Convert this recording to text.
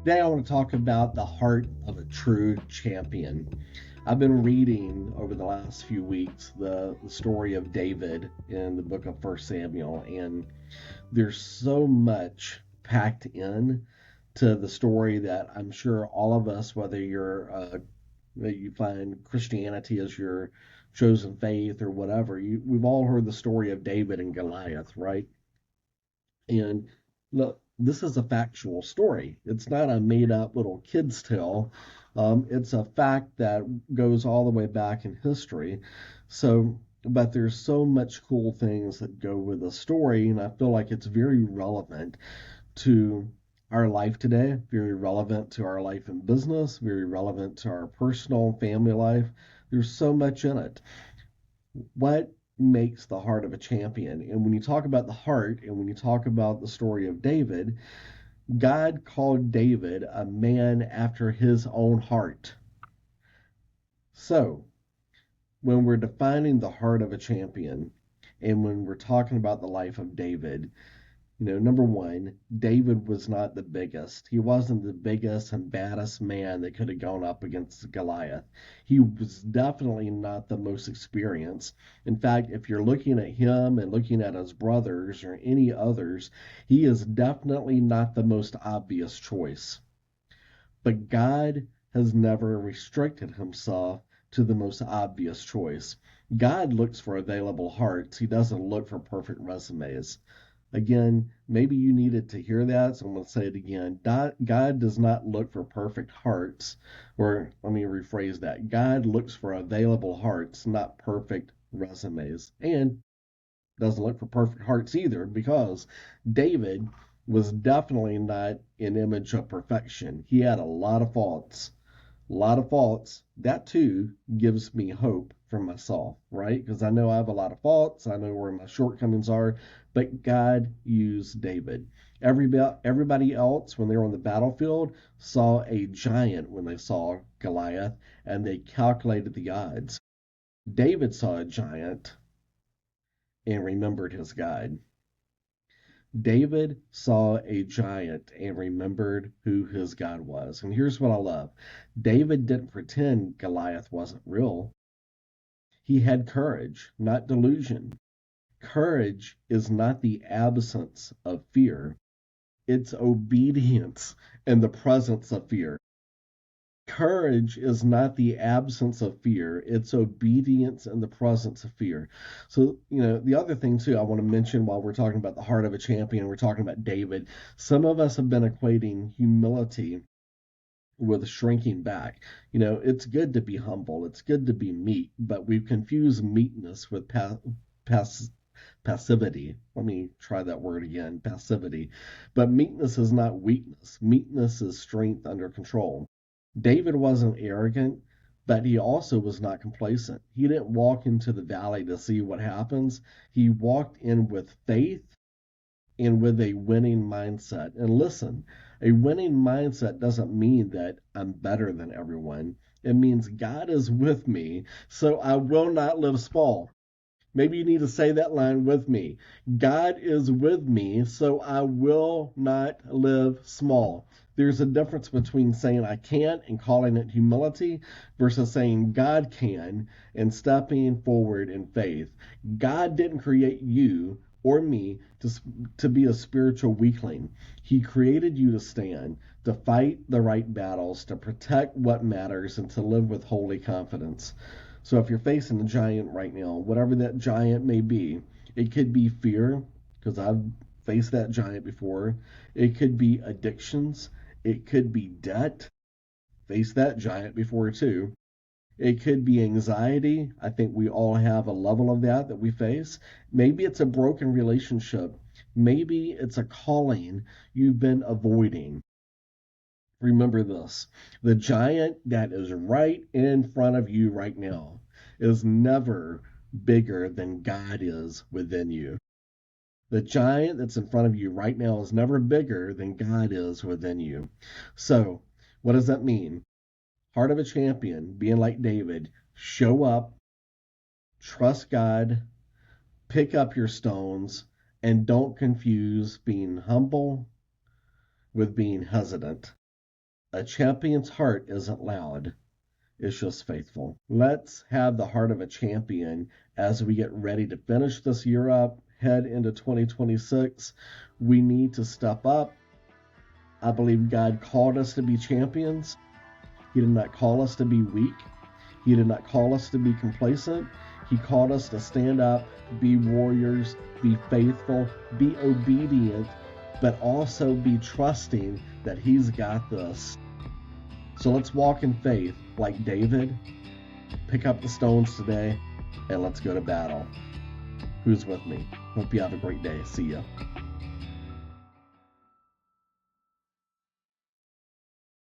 Today, I want to talk about the heart of a true champion. I've been reading over the last few weeks the story of David in the book of First Samuel, and there's so much packed in to the story that I'm sure all of us, whether that you find Christianity as your chosen faith or whatever, we've all heard the story of David and Goliath, right? And look, this is a factual story. It's not a made up little kid's tale. It's a fact that goes all the way back in history. So, but there's so much cool things that go with the story, and I feel like it's very relevant to our life today, very relevant to our life in business, very relevant to our personal family life. There's so much in it. What makes the heart of a champion? And when you talk about the heart and when you talk about the story of David, God called David a man after his own heart. So, when we're defining the heart of a champion and when we're talking about the life of David, number one, David was not the biggest. He wasn't the biggest and baddest man that could have gone up against Goliath. He was definitely not the most experienced. In fact, if you're looking at him and looking at his brothers or any others, he is definitely not the most obvious choice. But God has never restricted himself to the most obvious choice. God looks for available hearts. He doesn't look for perfect resumes. Again, maybe you needed to hear that, so I'm going to say it again. God does not look for perfect hearts, or let me rephrase that. God looks for available hearts, not perfect resumes. And doesn't look for perfect hearts either, because David was definitely not an image of perfection. He had a lot of faults. A lot of faults. That too gives me hope for myself, right? Because I know I have a lot of faults. I know where my shortcomings are, but God used David. Everybody else, when they were on the battlefield, saw a giant when they saw Goliath, and they calculated the odds. David saw a giant and remembered his God. David saw a giant and remembered who his God was. And here's what I love: David didn't pretend Goliath wasn't real. He had courage, not delusion. Courage is not the absence of fear, it's obedience in the presence of fear. Courage is not the absence of fear, it's obedience in the presence of fear. So, the other thing too I want to mention while we're talking about the heart of a champion, we're talking about David. Some of us have been equating humility with shrinking back. It's good to be humble, it's good to be meek, but we've confused meekness with pass, passivity. Let me try that word again, passivity. But meekness is not weakness, meekness is strength under control. David wasn't arrogant, but he also was not complacent. He didn't walk into the valley to see what happens. He walked in with faith and with a winning mindset. And listen, a winning mindset doesn't mean that I'm better than everyone. It means God is with me, so I will not live small. Maybe you need to say that line with me. God is with me, so I will not live small. There's a difference between saying I can't and calling it humility versus saying God can and stepping forward in faith. God didn't create you or me to be a spiritual weakling. He created you to stand, to fight the right battles, to protect what matters, and to live with holy confidence. So if you're facing a giant right now, whatever that giant may be, it could be fear, because I've faced that giant before. It could be addictions. It could be debt. Faced that giant before too. It could be anxiety. I think we all have a level of that we face. Maybe it's a broken relationship. Maybe it's a calling you've been avoiding. Remember this: the giant that is right in front of you right now is never bigger than God is within you. The giant that's in front of you right now is never bigger than God is within you. So, what does that mean? Heart of a champion, being like David, show up, trust God, pick up your stones, and don't confuse being humble with being hesitant. A champion's heart isn't loud, it's just faithful. Let's have the heart of a champion as we get ready to finish this year up, head into 2026. We need to step up. I believe God called us to be champions. He did not call us to be weak. He did not call us to be complacent. He called us to stand up, be warriors, be faithful, be obedient, but also be trusting that He's got this. So let's walk in faith like David, pick up the stones today, and let's go to battle. Who's with me? Hope you have a great day. See ya.